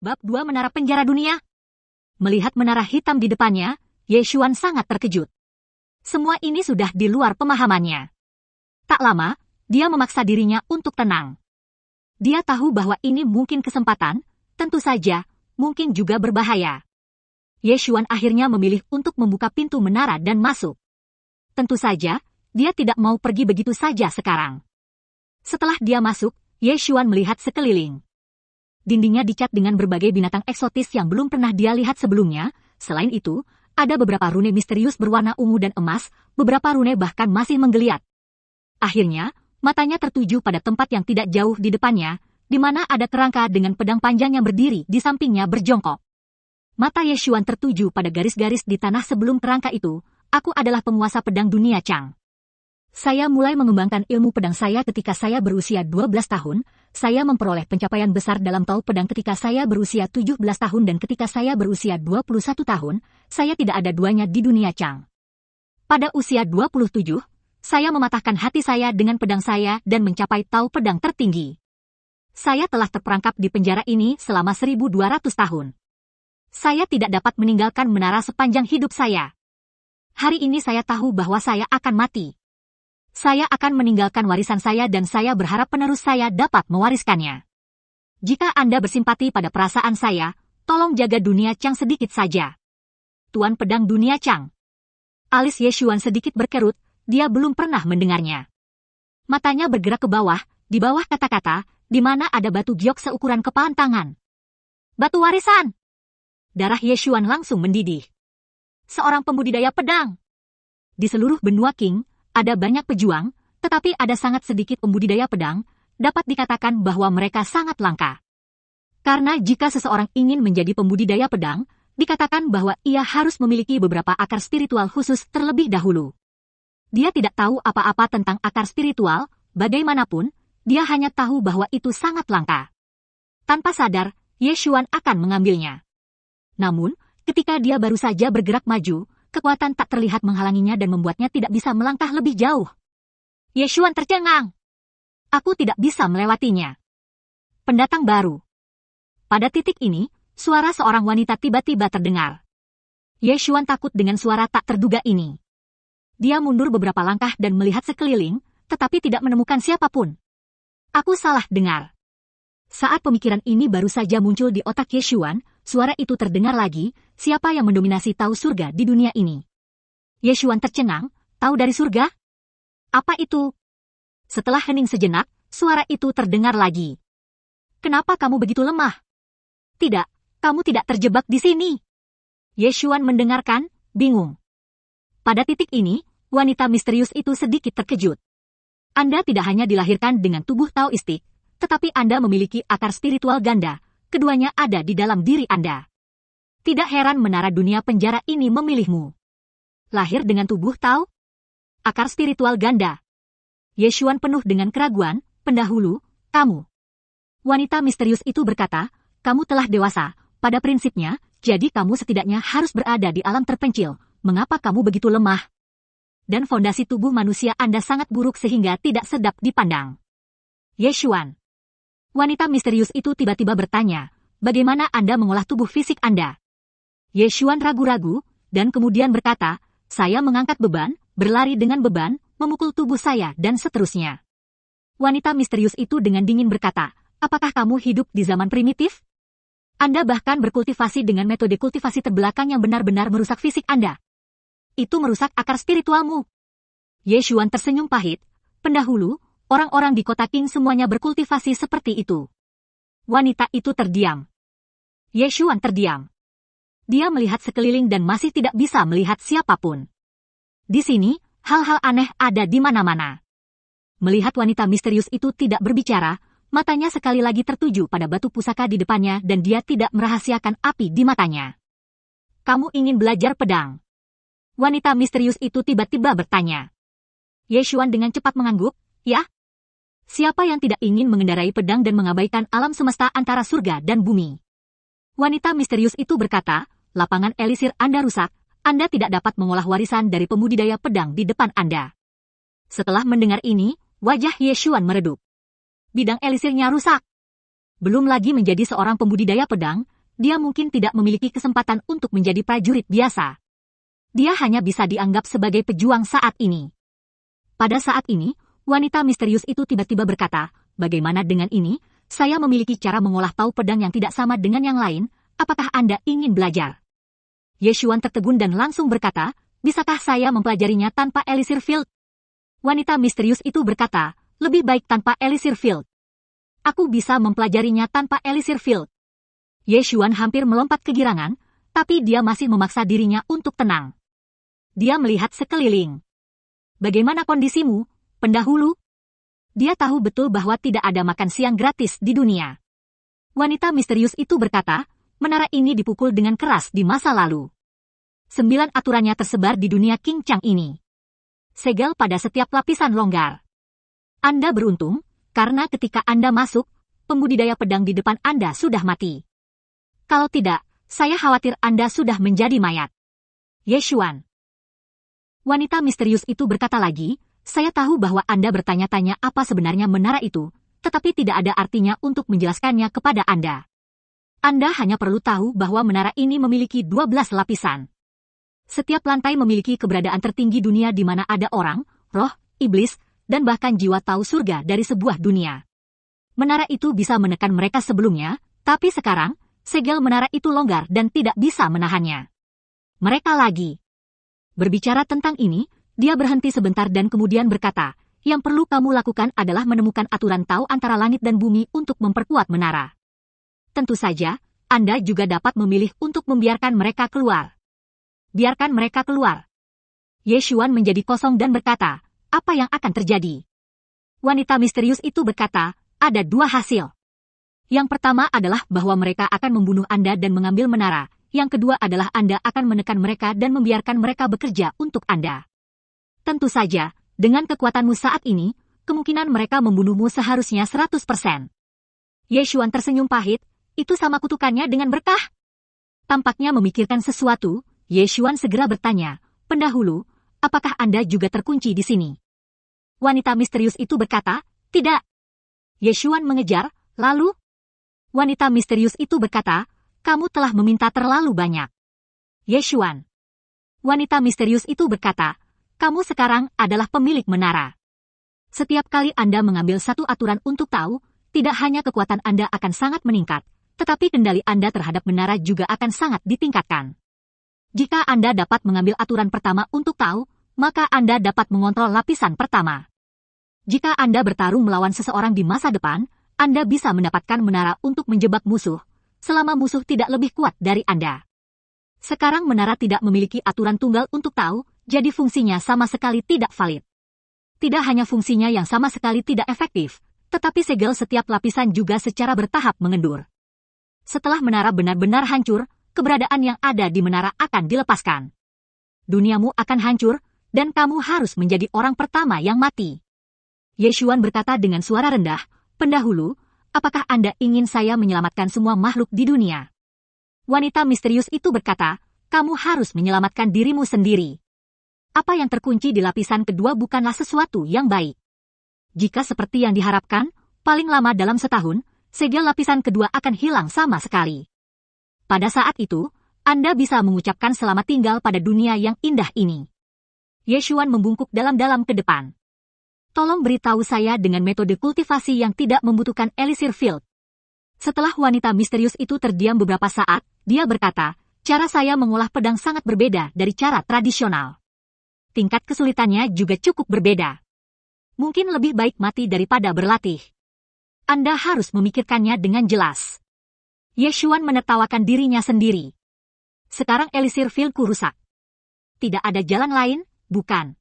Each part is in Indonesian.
Bab 2 Menara Penjara Dunia. Melihat menara hitam di depannya, Ye Xuan sangat terkejut. Semua ini sudah di luar pemahamannya. Tak lama, dia memaksa dirinya untuk tenang. Dia tahu bahwa ini mungkin kesempatan, tentu saja, mungkin juga berbahaya. Ye Xuan akhirnya memilih untuk membuka pintu menara dan masuk. Tentu saja, dia tidak mau pergi begitu saja sekarang. Setelah dia masuk, Ye Xuan melihat sekeliling. Dindingnya dicat dengan berbagai binatang eksotis yang belum pernah dia lihat sebelumnya. Selain itu, ada beberapa rune misterius berwarna ungu dan emas, beberapa rune bahkan masih menggeliat. Akhirnya, matanya tertuju pada tempat yang tidak jauh di depannya, di mana ada kerangka dengan pedang panjang yang berdiri di sampingnya berjongkok. Mata Ye Xuan tertuju pada garis-garis di tanah sebelum kerangka itu. Aku adalah penguasa pedang dunia Chang. Saya mulai mengembangkan ilmu pedang saya ketika saya berusia 12 tahun, saya memperoleh pencapaian besar dalam tahu pedang ketika saya berusia 17 tahun dan ketika saya berusia 21 tahun, saya tidak ada duanya di dunia Chang. Pada usia 27, saya mematahkan hati saya dengan pedang saya dan mencapai tahu pedang tertinggi. Saya telah terperangkap di penjara ini selama 1200 tahun. Saya tidak dapat meninggalkan menara sepanjang hidup saya. Hari ini saya tahu bahwa saya akan mati. Saya akan meninggalkan warisan saya dan saya berharap penerus saya dapat mewariskannya. Jika Anda bersimpati pada perasaan saya, tolong jaga dunia Chang sedikit saja. Tuan Pedang Dunia Chang. Alis Ye Xuan sedikit berkerut, dia belum pernah mendengarnya. Matanya bergerak ke bawah, di bawah kata-kata, di mana ada batu giok seukuran kepalan tangan. Batu warisan! Darah Ye Xuan langsung mendidih. Seorang pembudidaya pedang. Di seluruh benua Qing, ada banyak pejuang, tetapi ada sangat sedikit pembudidaya pedang, dapat dikatakan bahwa mereka sangat langka. Karena jika seseorang ingin menjadi pembudidaya pedang, dikatakan bahwa ia harus memiliki beberapa akar spiritual khusus terlebih dahulu. Dia tidak tahu apa-apa tentang akar spiritual, bagaimanapun, dia hanya tahu bahwa itu sangat langka. Tanpa sadar, Ye Xuan akan mengambilnya. Namun, ketika dia baru saja bergerak maju, kekuatan tak terlihat menghalanginya dan membuatnya tidak bisa melangkah lebih jauh. Ye Xuan tercengang. Aku tidak bisa melewatinya. Pendatang baru. Pada titik ini, suara seorang wanita tiba-tiba terdengar. Ye Xuan takut dengan suara tak terduga ini. Dia mundur beberapa langkah dan melihat sekeliling, tetapi tidak menemukan siapapun. Aku salah dengar. Saat pemikiran ini baru saja muncul di otak Ye Xuan, suara itu terdengar lagi, siapa yang mendominasi tahu surga di dunia ini? Ye Xuan tercengang, tahu dari surga? Apa itu? Setelah hening sejenak, suara itu terdengar lagi. Kenapa kamu begitu lemah? Tidak, kamu tidak terjebak di sini. Ye Xuan mendengarkan, bingung. Pada titik ini, wanita misterius itu sedikit terkejut. Anda tidak hanya dilahirkan dengan tubuh taoistik, tetapi Anda memiliki akar spiritual ganda. Keduanya ada di dalam diri Anda. Tidak heran menara dunia penjara ini memilihmu. Lahir dengan tubuh Tao? Akar spiritual ganda. Ye Xuan penuh dengan keraguan, pendahulu, kamu. Wanita misterius itu berkata, kamu telah dewasa, pada prinsipnya, jadi kamu setidaknya harus berada di alam terpencil, mengapa kamu begitu lemah? Dan fondasi tubuh manusia Anda sangat buruk sehingga tidak sedap dipandang. Ye Xuan. Wanita misterius itu tiba-tiba bertanya, bagaimana Anda mengolah tubuh fisik Anda? Ye Xuan ragu-ragu, dan kemudian berkata, saya mengangkat beban, berlari dengan beban, memukul tubuh saya, dan seterusnya. Wanita misterius itu dengan dingin berkata, apakah kamu hidup di zaman primitif? Anda bahkan berkultivasi dengan metode kultivasi terbelakang yang benar-benar merusak fisik Anda. Itu merusak akar spiritualmu. Ye Xuan tersenyum pahit, pendahulu, orang-orang di kota Qing semuanya berkultivasi seperti itu. Wanita itu terdiam. Ye Xuan terdiam. Dia melihat sekeliling dan masih tidak bisa melihat siapapun. Di sini, hal-hal aneh ada di mana-mana. Melihat wanita misterius itu tidak berbicara, matanya sekali lagi tertuju pada batu pusaka di depannya dan dia tidak merahasiakan api di matanya. Kamu ingin belajar pedang? Wanita misterius itu tiba-tiba bertanya. Ye Xuan dengan cepat mengangguk, ya? Siapa yang tidak ingin mengendarai pedang dan mengabaikan alam semesta antara surga dan bumi? Wanita misterius itu berkata, lapangan elisir Anda rusak, Anda tidak dapat mengolah warisan dari pembudidaya pedang di depan Anda. Setelah mendengar ini, wajah Ye Xuan meredup. Bidang elisirnya rusak. Belum lagi menjadi seorang pembudidaya pedang, dia mungkin tidak memiliki kesempatan untuk menjadi prajurit biasa. Dia hanya bisa dianggap sebagai pejuang saat ini. Pada saat ini, wanita misterius itu tiba-tiba berkata, "Bagaimana dengan ini? Saya memiliki cara mengolah tahu pedang yang tidak sama dengan yang lain. Apakah Anda ingin belajar?" Yeshuan tertegun dan langsung berkata, "Bisakah saya mempelajarinya tanpa Elixir Field?" Wanita misterius itu berkata, "Lebih baik tanpa Elixir Field. Aku bisa mempelajarinya tanpa Elixir Field." Yeshuan hampir melompat kegirangan, tapi dia masih memaksa dirinya untuk tenang. Dia melihat sekeliling. "Bagaimana kondisimu, pendahulu?" Dia tahu betul bahwa tidak ada makan siang gratis di dunia. Wanita misterius itu berkata, menara ini dipukul dengan keras di masa lalu. 9 aturannya tersebar di dunia King Chang ini. Segel pada setiap lapisan longgar. Anda beruntung, karena ketika Anda masuk, pembudidaya pedang di depan Anda sudah mati. Kalau tidak, saya khawatir Anda sudah menjadi mayat. Yeshuan. Wanita misterius itu berkata lagi, "Saya tahu bahwa Anda bertanya-tanya apa sebenarnya menara itu, tetapi tidak ada artinya untuk menjelaskannya kepada Anda. Anda hanya perlu tahu bahwa menara ini memiliki 12 lapisan. Setiap lantai memiliki keberadaan tertinggi dunia di mana ada orang, roh, iblis, dan bahkan jiwa tahu surga dari sebuah dunia. Menara itu bisa menekan mereka sebelumnya, tapi sekarang, segel menara itu longgar dan tidak bisa menahannya. Mereka lagi." Berbicara tentang ini, dia berhenti sebentar dan kemudian berkata, "Yang perlu kamu lakukan adalah menemukan aturan tahu antara langit dan bumi untuk memperkuat menara. Tentu saja, Anda juga dapat memilih untuk membiarkan mereka keluar. Biarkan mereka keluar." Yeshuan menjadi kosong dan berkata, "Apa yang akan terjadi?" Wanita misterius itu berkata, "Ada 2 hasil. Yang pertama adalah bahwa mereka akan membunuh Anda dan mengambil menara. Yang kedua adalah Anda akan menekan mereka dan membiarkan mereka bekerja untuk Anda. Tentu saja, dengan kekuatanmu saat ini, kemungkinan mereka membunuhmu seharusnya 100%. Yeshuan tersenyum pahit, "Itu sama kutukannya dengan berkah?" Tampaknya memikirkan sesuatu, Yeshuan segera bertanya, "Pendahulu, apakah Anda juga terkunci di sini?" Wanita misterius itu berkata, "Tidak." Yeshuan mengejar, "Lalu?" Wanita misterius itu berkata, "Kamu telah meminta terlalu banyak." Yeshuan. Wanita misterius itu berkata, "Kamu sekarang adalah pemilik menara. Setiap kali Anda mengambil satu aturan untuk tahu, tidak hanya kekuatan Anda akan sangat meningkat, tetapi kendali Anda terhadap menara juga akan sangat ditingkatkan. Jika Anda dapat mengambil aturan pertama untuk tahu, maka Anda dapat mengontrol lapisan pertama. Jika Anda bertarung melawan seseorang di masa depan, Anda bisa mendapatkan menara untuk menjebak musuh, selama musuh tidak lebih kuat dari Anda. Sekarang menara tidak memiliki aturan tunggal untuk tahu, jadi fungsinya sama sekali tidak valid. Tidak hanya fungsinya yang sama sekali tidak efektif, tetapi segel setiap lapisan juga secara bertahap mengendur. Setelah menara benar-benar hancur, keberadaan yang ada di menara akan dilepaskan. Duniamu akan hancur, dan kamu harus menjadi orang pertama yang mati." Yeshuan berkata dengan suara rendah, "Pendahulu, apakah Anda ingin saya menyelamatkan semua makhluk di dunia?" Wanita misterius itu berkata, "Kamu harus menyelamatkan dirimu sendiri. Apa yang terkunci di lapisan kedua bukanlah sesuatu yang baik. Jika seperti yang diharapkan, paling lama dalam setahun, segel lapisan kedua akan hilang sama sekali. Pada saat itu, Anda bisa mengucapkan selamat tinggal pada dunia yang indah ini." Yeshuan membungkuk dalam-dalam ke depan. "Tolong beritahu saya dengan metode kultivasi yang tidak membutuhkan Elixir Field." Setelah wanita misterius itu terdiam beberapa saat, dia berkata, "Cara saya mengolah pedang sangat berbeda dari cara tradisional. Tingkat kesulitannya juga cukup berbeda. Mungkin lebih baik mati daripada berlatih. Anda harus memikirkannya dengan jelas." Yeshuan menertawakan dirinya sendiri. "Sekarang Elixir Fieldku rusak. Tidak ada jalan lain, bukan?"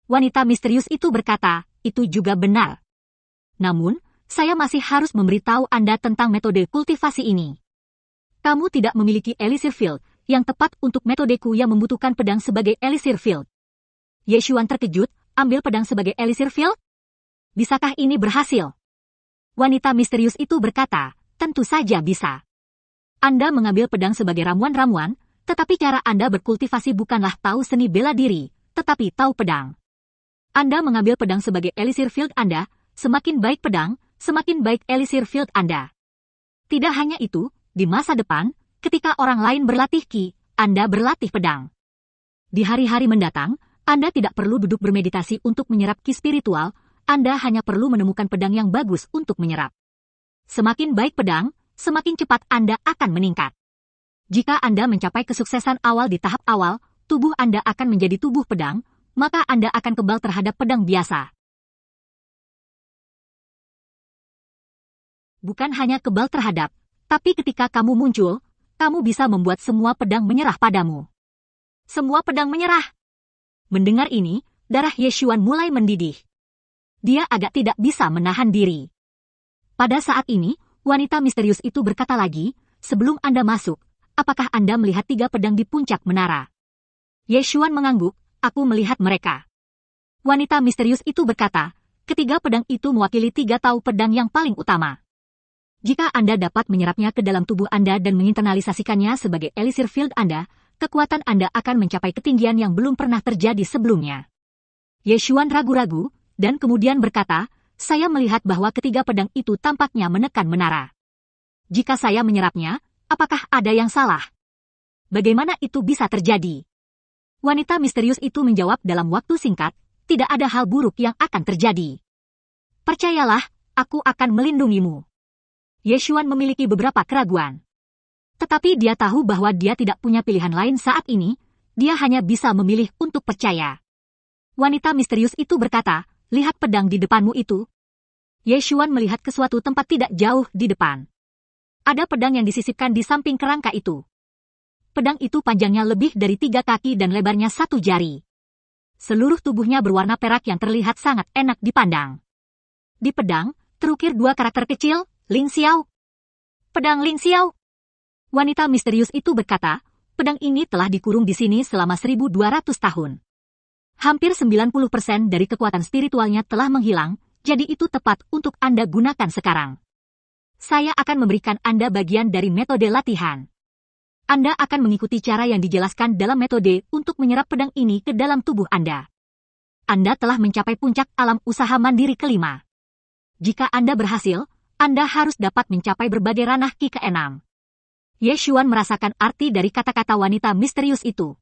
Wanita misterius itu berkata, "Itu juga benar. Namun, saya masih harus memberitahu Anda tentang metode kultivasi ini. Kamu tidak memiliki Elixir Field yang tepat untuk metodeku yang membutuhkan pedang sebagai Elixir Field." Yeshuan terkejut, "Ambil pedang sebagai Elixir Field? Bisakah ini berhasil?" Wanita misterius itu berkata, "Tentu saja bisa. Anda mengambil pedang sebagai ramuan-ramuan, tetapi cara Anda berkultivasi bukanlah tahu seni bela diri, tetapi tahu pedang. Anda mengambil pedang sebagai Elixir Field Anda, semakin baik pedang, semakin baik Elixir Field Anda. Tidak hanya itu, di masa depan, ketika orang lain berlatih ki, Anda berlatih pedang. Di hari-hari mendatang, Anda tidak perlu duduk bermeditasi untuk menyerap ki spiritual, Anda hanya perlu menemukan pedang yang bagus untuk menyerap. Semakin baik pedang, semakin cepat Anda akan meningkat. Jika Anda mencapai kesuksesan awal di tahap awal, tubuh Anda akan menjadi tubuh pedang, maka Anda akan kebal terhadap pedang biasa. Bukan hanya kebal terhadap, tapi ketika kamu muncul, kamu bisa membuat semua pedang menyerah padamu. Semua pedang menyerah. Mendengar ini, darah Yeshuan mulai mendidih. Dia agak tidak bisa menahan diri. Pada saat ini, wanita misterius itu berkata lagi, sebelum Anda masuk, apakah Anda melihat 3 pedang di puncak menara? Yeshuan mengangguk, aku melihat mereka. Wanita misterius itu berkata, ketiga pedang itu mewakili 3 tahu pedang yang paling utama. Jika Anda dapat menyerapnya ke dalam tubuh Anda dan menginternalisasikannya sebagai elisir field Anda, kekuatan Anda akan mencapai ketinggian yang belum pernah terjadi sebelumnya. Yeshuan ragu-ragu, dan kemudian berkata, saya melihat bahwa ketiga pedang itu tampaknya menekan menara. Jika saya menyerapnya, apakah ada yang salah? Bagaimana itu bisa terjadi? Wanita misterius itu menjawab dalam waktu singkat, tidak ada hal buruk yang akan terjadi. Percayalah, aku akan melindungimu. Yeshuan memiliki beberapa keraguan. Tetapi dia tahu bahwa dia tidak punya pilihan lain saat ini, dia hanya bisa memilih untuk percaya. Wanita misterius itu berkata, lihat pedang di depanmu itu. Yeshuan melihat ke suatu tempat tidak jauh di depan. Ada pedang yang disisipkan di samping kerangka itu. Pedang itu panjangnya lebih dari 3 kaki dan lebarnya 1 jari. Seluruh tubuhnya berwarna perak yang terlihat sangat enak dipandang. Di pedang, terukir 2 karakter kecil, Ling Xiao. Pedang Ling Xiao. Wanita misterius itu berkata, pedang ini telah dikurung di sini selama 1200 tahun. Hampir 90% dari kekuatan spiritualnya telah menghilang, jadi itu tepat untuk Anda gunakan sekarang. Saya akan memberikan Anda bagian dari metode latihan. Anda akan mengikuti cara yang dijelaskan dalam metode untuk menyerap pedang ini ke dalam tubuh Anda. Anda telah mencapai puncak alam usaha mandiri kelima. Jika Anda berhasil, Anda harus dapat mencapai berbagai ranah ki ke-6. Yeshuan merasakan arti dari kata-kata wanita misterius itu.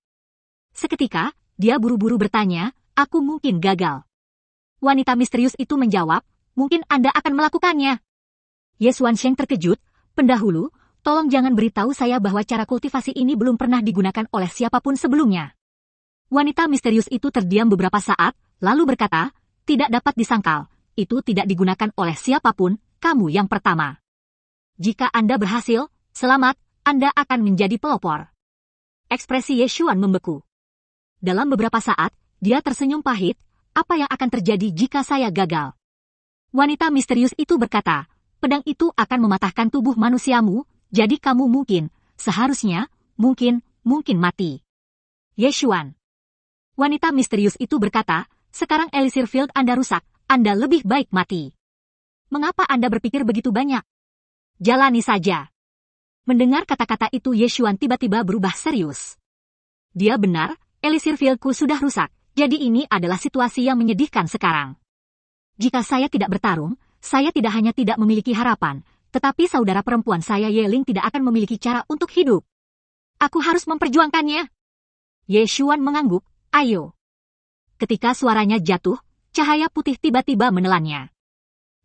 Seketika, dia buru-buru bertanya, aku mungkin gagal. Wanita misterius itu menjawab, mungkin Anda akan melakukannya. Yeshuan Sheng terkejut, pendahulu, tolong jangan beritahu saya bahwa cara kultivasi ini belum pernah digunakan oleh siapapun sebelumnya. Wanita misterius itu terdiam beberapa saat, lalu berkata, tidak dapat disangkal, itu tidak digunakan oleh siapapun, kamu yang pertama. Jika Anda berhasil, selamat, Anda akan menjadi pelopor. Ekspresi Yeshuan membeku. Dalam beberapa saat, dia tersenyum pahit, apa yang akan terjadi jika saya gagal? Wanita misterius itu berkata, pedang itu akan mematahkan tubuh manusiamu, jadi kamu seharusnya, mungkin mati. Yeshuan. Wanita misterius itu berkata, sekarang elisir field Anda rusak, Anda lebih baik mati. Mengapa Anda berpikir begitu banyak? Jalani saja. Mendengar kata-kata itu Yeshuan tiba-tiba berubah serius. Dia benar, elisir fieldku sudah rusak, jadi ini adalah situasi yang menyedihkan sekarang. Jika saya tidak bertarung, saya tidak hanya tidak memiliki harapan, tetapi saudara perempuan saya Yeling tidak akan memiliki cara untuk hidup. Aku harus memperjuangkannya. Yeshuan mengangguk, ayo. Ketika suaranya jatuh, cahaya putih tiba-tiba menelannya.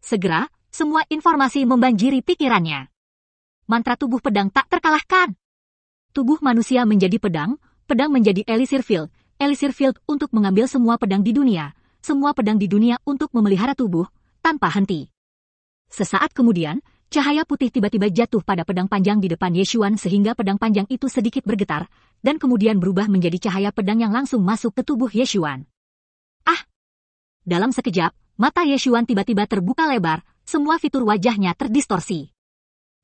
Segera, semua informasi membanjiri pikirannya. Mantra tubuh pedang tak terkalahkan. Tubuh manusia menjadi pedang, pedang menjadi elisir field untuk mengambil semua pedang di dunia untuk memelihara tubuh, tanpa henti. Sesaat kemudian, cahaya putih tiba-tiba jatuh pada pedang panjang di depan Yeshuan sehingga pedang panjang itu sedikit bergetar, dan kemudian berubah menjadi cahaya pedang yang langsung masuk ke tubuh Yeshuan. Ah! Dalam sekejap, mata Yeshuan tiba-tiba terbuka lebar, semua fitur wajahnya terdistorsi.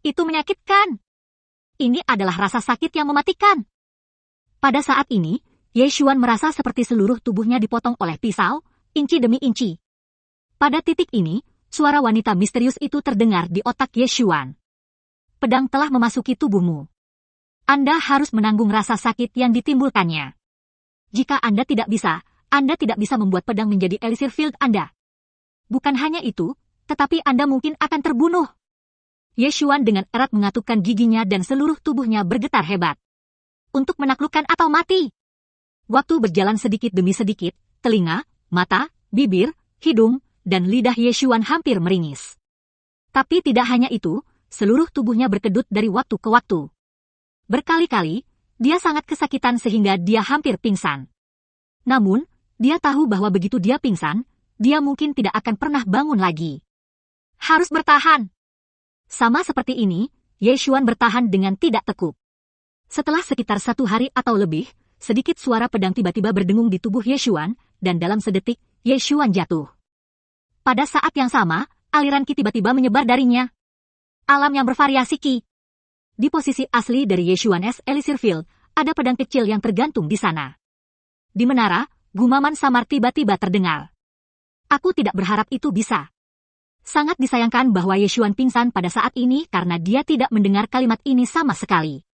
Itu menyakitkan. Ini adalah rasa sakit yang mematikan. Pada saat ini, Yeshuan merasa seperti seluruh tubuhnya dipotong oleh pisau, inci demi inci. Pada titik ini, suara wanita misterius itu terdengar di otak Yeshuan. Pedang telah memasuki tubuhmu. Anda harus menanggung rasa sakit yang ditimbulkannya. Jika Anda tidak bisa membuat pedang menjadi elisir field Anda. Bukan hanya itu, tetapi Anda mungkin akan terbunuh. Yeshuan dengan erat mengatupkan giginya dan seluruh tubuhnya bergetar hebat. Untuk menaklukkan atau mati. Waktu berjalan sedikit demi sedikit, telinga, mata, bibir, hidung, dan lidah Yeshuan hampir meringis. Tapi tidak hanya itu, seluruh tubuhnya berkedut dari waktu ke waktu. Berkali-kali, dia sangat kesakitan sehingga dia hampir pingsan. Namun, dia tahu bahwa begitu dia pingsan, dia mungkin tidak akan pernah bangun lagi. Harus bertahan. Sama seperti ini, Yeshuan bertahan dengan tidak tekuk. Setelah sekitar 1 hari atau lebih, sedikit suara pedang tiba-tiba berdengung di tubuh Yeshuan, dan dalam sedetik, Yeshuan jatuh. Pada saat yang sama, aliran Qi tiba-tiba menyebar darinya. Alam yang bervariasi Qi. Di posisi asli dari Yeshuan S. Elixir Field, ada pedang kecil yang tergantung di sana. Di menara, gumaman samar tiba-tiba terdengar. Aku tidak berharap itu bisa. Sangat disayangkan bahwa Yeshuan pingsan pada saat ini karena dia tidak mendengar kalimat ini sama sekali.